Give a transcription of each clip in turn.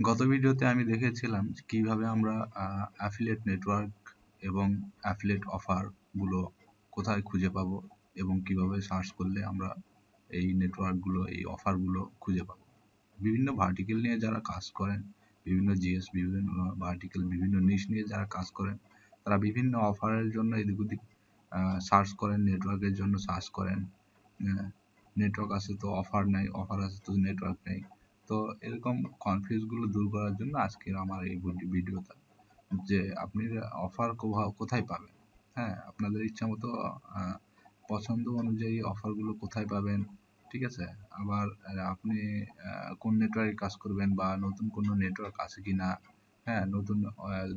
গত ভিডিওতে আমি দেখেছিলাম কিভাবে আমরা অ্যাফিলিয়েট নেটওয়ার্ক এবং অ্যাফিলিয়েট অফার গুলো কোথায় খুঁজে পাবো এবং কিভাবে সার্চ করলে আমরা এই নেটওয়ার্ক গুলো, এই অফার গুলো খুঁজে পাবো। বিভিন্ন ভার্টিকেল নিয়ে যারা কাজ করেন, বিভিন্ন জিএস, বিভিন্ন ভার্টিকেল, বিভিন্ন নিশ নিয়ে যারা কাজ করেন, তারা বিভিন্ন অফারের জন্য এদিক ওদিক সার্চ করেন, নেটওয়ার্কের জন্য সার্চ করেন। নেটওয়ার্ক আছে তো অফার নাই, অফার আছে তো নেটওয়ার্ক নেই। তো এরকম কনফিউজ গুলো দূর করার জন্য আজকের আমার এই ভিডিওটা, যে আপনি অফার কোথায় পাবেন। হ্যাঁ, আপনাদের ইচ্ছা মতো পছন্দ অনুযায়ী অফার গুলো কোথায় পাবেন, ঠিক আছে। আবার আপনি কোন নেটওয়ার্কে কাজ করবেন বা নতুন কোনো নেটওয়ার্ক আছে কিনা। হ্যাঁ, নতুন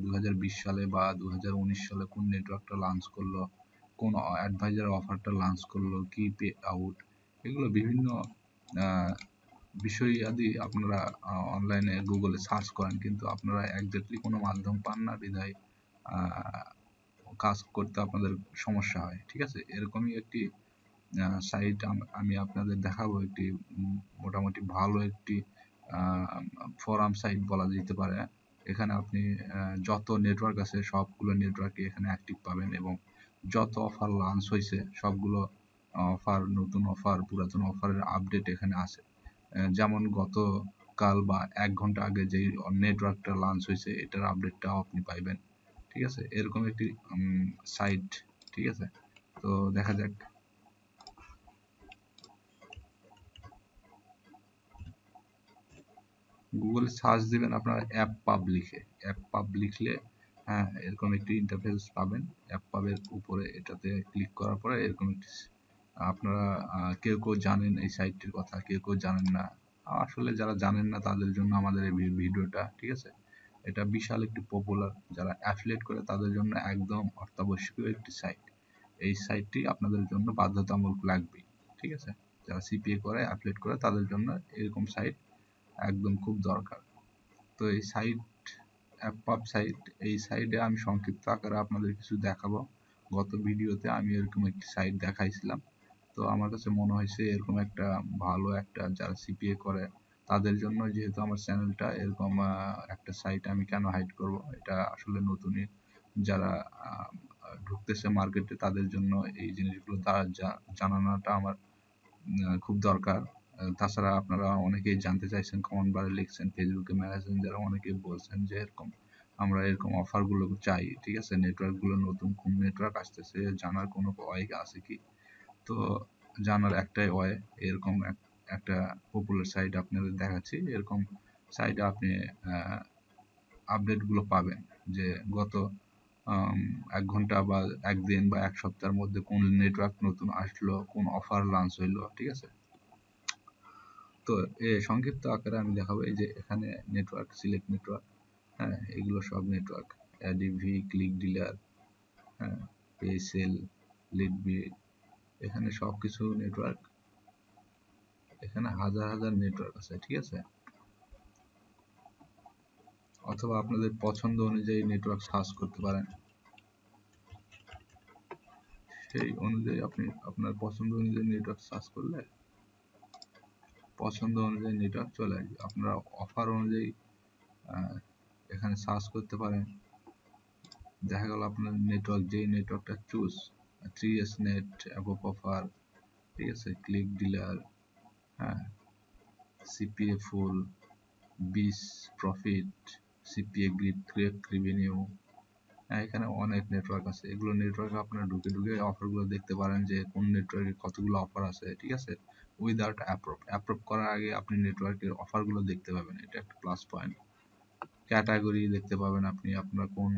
2020 সালে বা 2019 সালে কোন নেটওয়ার্কটা লঞ্চ করলো, কোন অ্যাডভাইজার অফারটা লঞ্চ করলো, কি পে আউট, এগুলো বিভিন্ন বিষয় আদি আপনারা অনলাইনে গুগলে সার্চ করেন, কিন্তু আপনারা একজাক্টলি কোনো মাধ্যম পান না বিধায় কাজ করতে আপনাদের সমস্যা হয়, ঠিক আছে। এরকমই একটি সাইট আমি আপনাদের দেখাবো, একটি মোটামুটি ভালো একটি ফোরাম সাইট বলা যেতে পারে। এখানে আপনি যত নেটওয়ার্ক আছে সবগুলো নেটওয়ার্কে এখানে অ্যাক্টিভ পাবেন এবং যত অফার লঞ্চ হয়েছে সবগুলো অফার, নতুন অফার, পুরাতন অফারের আপডেট এখানে আছে। যেমন গতকাল বা 1 ঘন্টা আগে যেই নেটওয়ার্কটা লঞ্চ হয়েছে এটার আপডেটটাও আপনি পাইবেন, ঠিক আছে। এরকম একটি সাইট, ঠিক আছে। তো দেখা যাক। গুগলে সার্চ দিবেন আপনারা অ্যাপপাব লিখে, অ্যাপপাব লিখলে হ্যাঁ এরকম একটি ইন্টারফেস পাবেন। অ্যাপপাবের উপরে এটাতে ক্লিক করার পরে এরকম একটি, আপনারা কেউ কেউ জানেন এই সাইটটির কথা, কেউ কেউ জানেন না। আসলে যারা জানেন না তাদের জন্য আমাদের এই ভিডিওটা, ঠিক আছে। এটা বিশাল একটি পপুলার, যারা অ্যাফিলিয়েট করে তাদের জন্য একদম অত্যাবশ্যকীয় একটি সাইট। এই সাইটটি আপনাদের জন্য বাধ্যতামূলক লাগবে, ঠিক আছে। যারা সিপিএ করে, অ্যাফিলিয়েট করে, তাদের জন্য এরকম সাইট একদম খুব দরকার। তো এই সাইট, অ্যাপপাব সাইট, এই সাইটে আমি সংক্ষিপ্ত আকারে আপনাদের কিছু দেখাবো। গত ভিডিওতে আমি এরকম একটি সাইট দেখাইছিলাম, তো আমার কাছে মনে হয়েছে এরকম একটা ভালো একটা, যারা সিপিএ করে তাদের জন্য, যেহেতু আমার চ্যানেলটা, এরকম একটা সাইট আমি কেন হাইড করব। এটা আসলে নতুনই যারা ঢুকতেছে মার্কেটে তাদের জন্য এই জিনিসগুলো জানানোটা আমার খুব দরকার। তাছাড়া আপনারা অনেকেই জানতে চাইছেন, কমেন্ট বারে লিখছেন, ফেসবুকে মেসেঞ্জারে অনেকেই বলছেন যে এরকম আমরা এরকম অফার গুলো চাই, ঠিক আছে। নেটওয়ার্ক গুলো নতুন কোন নেটওয়ার্ক আসতেছে জানার কোনো ওয়ে আছে কি। তো জানার একটাই ওয়ে, এরকম একটা পপুলার সাইট আপনাদের দেখাচ্ছি। এরকম সাইটে আপনি আপডেট গুলো পাবেন, যে গত 1 ঘন্টা বা 1 দিন বা 1 সপ্তাহের মধ্যে কোন নেটওয়ার্ক নতুন আসলো, কোন অফার লঞ্চ হইলো, ঠিক আছে। তো সংক্ষিপ্ত আকারে আমি দেখাবো। এই যে এখানে নেটওয়ার্ক, সিলেক্ট নেটওয়ার্ক, হ্যাঁ এগুলো সব নেটওয়ার্ক, এডিভি, ক্লিক ডিলার, হ্যাঁ পেসেল, লিডবি, এখানে সব কিছু নেটওয়ার্ক। এখানে হাজার হাজার নেটওয়ার্ক আছে, ঠিক আছে। অথবা আপনাদের পছন্দ অনুযায়ী নেটওয়ার্ক সার্চ করতে পারেন, সেই অনুযায়ী আপনি আপনার পছন্দ অনুযায়ী নেটওয়ার্ক সার্চ করলে পছন্দ অনুযায়ী নেটওয়ার্ক চলে আসবে। আপনারা অফার অনুযায়ী এখানে সার্চ করতে পারেন। দেখা গেল আপনার নেটওয়ার্ক, যেই নেটওয়ার্কটা চুজ, 3S নেট, অ্যাপোপফার, ঠিক আছে, ক্লিক ডিলার, হ্যাঁ Cpafull, বিস profit, CPA grid, create revenue, এখানে অনেক নেটওয়ার্ক আছে। এগুলো নেটওয়ার্কে আপনারা ঢুকে ঢুকে অফারগুলো দেখতে পারেন, যে কোন নেটওয়ার্কে কতগুলো অফার আছে, ঠিক আছে। উইদাউট অ্যাপ্রুভ করার আগে আপনি নেটওয়ার্কের অফারগুলো দেখতে পাবেন, এটা একটা প্লাস পয়েন্ট। ক্যাটাগরি দেখতে পাবেন আপনি, আপনার কোন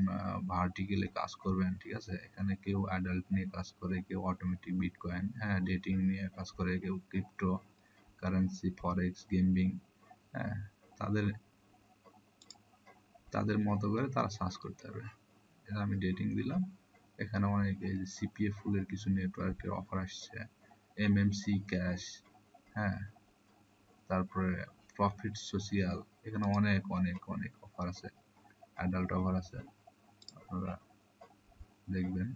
ভার্টিকেলে কাজ করবেন, ঠিক আছে। এখানে কেউ অ্যাডাল্ট নিয়ে কাজ করে, কেউ অটোমেটিক বিটকয়েন, হ্যাঁ ডেটিং নিয়ে কাজ করে, কেউ ক্রিপ্টো কারেন্সি, ফরেক্স, গেমিং, হ্যাঁ তাদের তাদের মতো করে তারা সার্চ করতে হবে। আমি ডেটিং দিলাম, এখানে অনেক সিপিএফুলের কিছু নেটওয়ার্কের অফার আসছে, এমএমসি ক্যাশ, হ্যাঁ তারপরে প্রফিট সোশিয়াল, এখানে অনেক অনেক অনেক অফার আছে, অ্যাডাল্ট অফার আছে, আপনারা দেখবেন।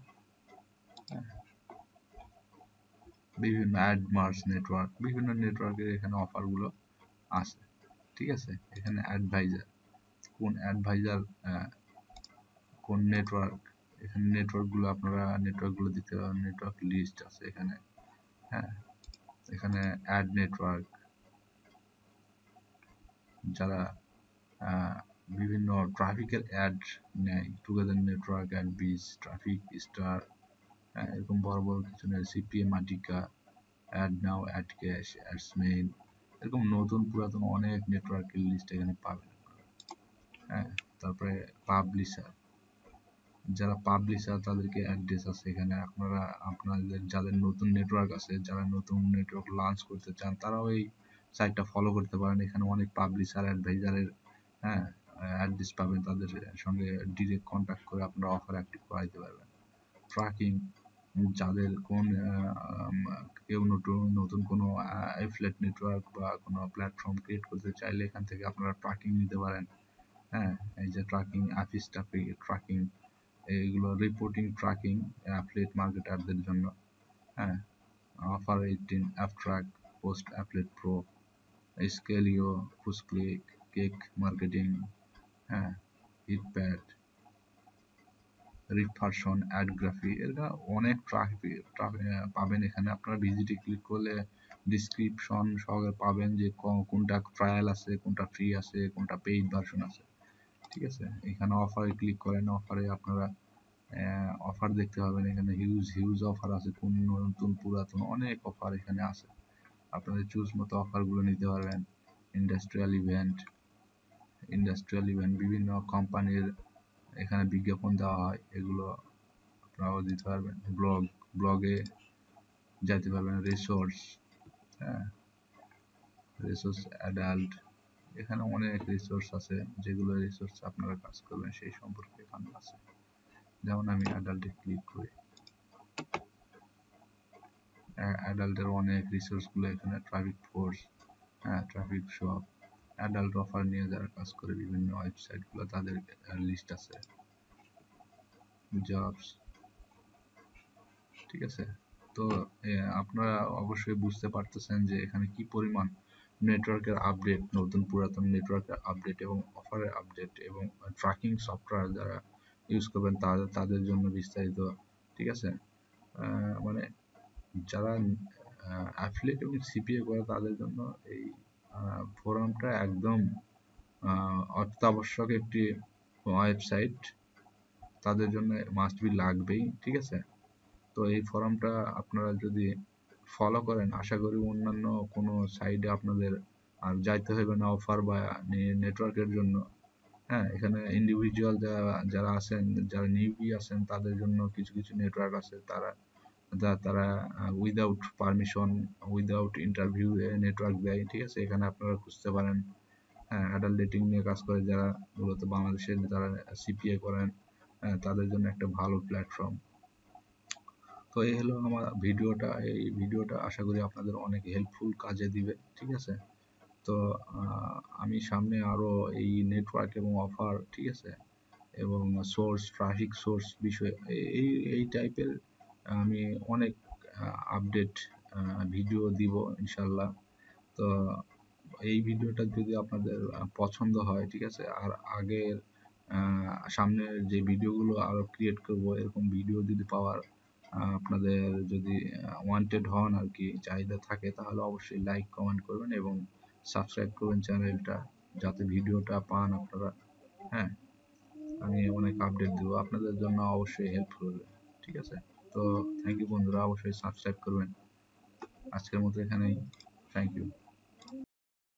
বিভিন্ন অ্যাডমার্স নেটওয়ার্ক, বিভিন্ন নেটওয়ার্কের এখানে অফারগুলো আছে, ঠিক আছে। এখানে অ্যাডভাইজার, কোন অ্যাডভাইজার, কোন নেটওয়ার্ক, এখানে নেটওয়ার্কগুলো আপনারা নেটওয়ার্কগুলো দিতে পারেন, নেটওয়ার্ক লিস্ট আছে এখানে। হ্যাঁ, এখানে অ্যাড নেটওয়ার্ক, যারা বিভিন্ন ট্রাফিকের অ্যাড নেয়, টুগেদার নেটওয়ার্ক, অ্যাড বিজ, ট্রাফিক স্টার, এরকম বড় বড় কিছু নেই, সিপিএম আটিকা, অ্যাড নাও, অ্যাড ক্যাশ, অ্যাডস মেইন, এরকম নতুন পুরাতন অনেক নেটওয়ার্কের লিস্ট এখানে পাবেন। হ্যাঁ, তারপরে পাবলিশার, যারা পাবলিশার তাদেরকে অ্যাড্রেস আছে এখানে। আপনারা আপনাদের যাদের নতুন নেটওয়ার্ক আছে, যারা নতুন নেটওয়ার্ক লঞ্চ করতে চান, তারাও এই সাইটটা ফলো করতে পারেন। এখানে অনেক পাবলিশার অ্যাডভাইজারের অ্যাড্রেস পাবেন, তাদের সঙ্গে ডিরেক্ট কন্ট্যাক্ট করে আপনারা অফার অ্যাক্টিভ করাইতে পারবেন। ট্র্যাকিং, যাদের কেউ নতুন কোনো অ্যাফিলিয়েট নেটওয়ার্ক বা কোনো প্ল্যাটফর্ম ক্রিয়েট করতে চাইলে এখান থেকে আপনারা ট্র্যাকিং নিতে পারেন। হ্যাঁ, এই যে ট্র্যাকিং, ট্র্যাকিং, এইগুলো রিপোর্টিং, ট্র্যাকিং অ্যাফিলিয়েট মার্কেটারদের জন্য। হ্যাঁ, offer 18, Apptrack, Post Affiliate Pro, Scaleo, FuseClick, Cake marketing, হ্যাঁ, হিটপ্যাড, রিফারশন, অ্যাডগ্রাফি, এরা অনেক ট্রাফিক পাবেন এখানে। আপনারা ভিজিটে ক্লিক করলে ডিসক্রিপশন সহকারে পাবেন যে কোনটা ট্রায়াল আছে, কোনটা ফ্রি আছে, কোনটা পেইড ভার্সন আছে। ঠিক আছে, এখানে অফারে ক্লিক করেন, অফারে আপনারা অফার দেখতে পাবেন। এখানে হিউজ অফার আছে, কোন নতুন পুরাতন অনেক অফার এখানে আছে। আপনাদের চুজ মতো অফারগুলো নিতে পারবেন। ইন্ডাস্ট্রিয়াল ইভেন্ট, বিভিন্ন কোম্পানির এখানে বিজ্ঞাপন দেওয়া হয়, এগুলো আপনারাও দিতে পারবেন। ব্লগে যাইতে পারবেন। রিসোর্স অ্যাডাল্ট, এখানে অনেক রিসোর্স আছে, যেগুলো রিসোর্স আপনারা কাজ করবেন সেই সম্পর্কে এখানে আছে। যেমন আমি অ্যাডাল্টে ক্লিক করি, অ্যাডাল্টের অনেক রিসোর্সগুলো এখানে, traffic force, traffic shop, adult offer নিয়ে যারা কাজ করে বিভিন্ন ওয়েবসাইটগুলো, তাদের লিস্ট আছে। জবস, ঠিক আছে। তো আপনারা অবশ্যই বুঝতে পারতেছেন যে এখানে কি পরিমাণ নেটওয়ার্কের আপডেট, নতুন পুরাতন নেটওয়ার্কের আপডেট এবং অফারের আপডেট এবং ট্র্যাকিং সফটওয়্যার যারা ইউজ করবেন তাদের জন্য বিস্তারিত। ঠিক আছে, মানে যারা অ্যাফিলিয়েট এবং সিপিএ করে তাদের জন্য এই ফোরামটা একদম অত্যাবশ্যক একটি ওয়েবসাইট, তাদের জন্য মাস্ট বি লাগবেই। ঠিক আছে, তো এই ফোরামটা আপনারা যদি ফলো করেন, আশা করি অন্যান্য কোনো সাইডে আপনাদের আর যাইতে হবে না অফার বা নেটওয়ার্কের জন্য। হ্যাঁ, এখানে ইন্ডিভিজুয়াল যারা আছেন, যারা নিউবি আছেন, তাদের জন্য কিছু কিছু নেটওয়ার্ক আছে, তারা without permission, without interview network দেয়। ঠিক আছে, এখানে আপনারা খুঁজতে পারেন। হ্যাঁ, অ্যাডাল্ট ডেটিং নিয়ে কাজ করে যারা, মূলত বাংলাদেশে যারা সিপিএ করেন, তাদের জন্য একটা ভালো প্ল্যাটফর্ম। তো এই হলো আমার ভিডিওটা। এই ভিডিওটা আশা করি আপনাদের অনেক হেল্পফুল কাজে দিবে। ঠিক আছে, তো আমি সামনে আরো এই নেটওয়ার্ক এবং অফার, ঠিক আছে, এবং ট্রাফিক সোর্স বিষয়ে এই টাইপের আমি অনেক আপডেট ভিডিও দিব ইনশাল্লাহ। তো এই ভিডিওটা যদি আপনাদের পছন্দ হয়, ঠিক আছে, আর আগের সামনের যে ভিডিওগুলো আরো ক্রিয়েট করব, এরকম ভিডিও যদি পাওয়ার আপনাদের যদি ওয়ান্টেড হন আর কি, চাহিদা থাকে, তাহলে অবশ্যই লাইক কমেন্ট করবেন এবং সাবস্ক্রাইব করবেন চ্যানেলটা, যাতে ভিডিওটা পান আপনারা। হ্যাঁ, আমি অনেক আপডেট দেবো, আপনাদের জন্য অবশ্যই হেল্পফুল হবে। ঠিক আছে, তো থ্যাংক ইউ বন্ধুরা, অবশ্যই সাবস্ক্রাইব করবেন। আজকের মতো এখানেই, থ্যাংক ইউ।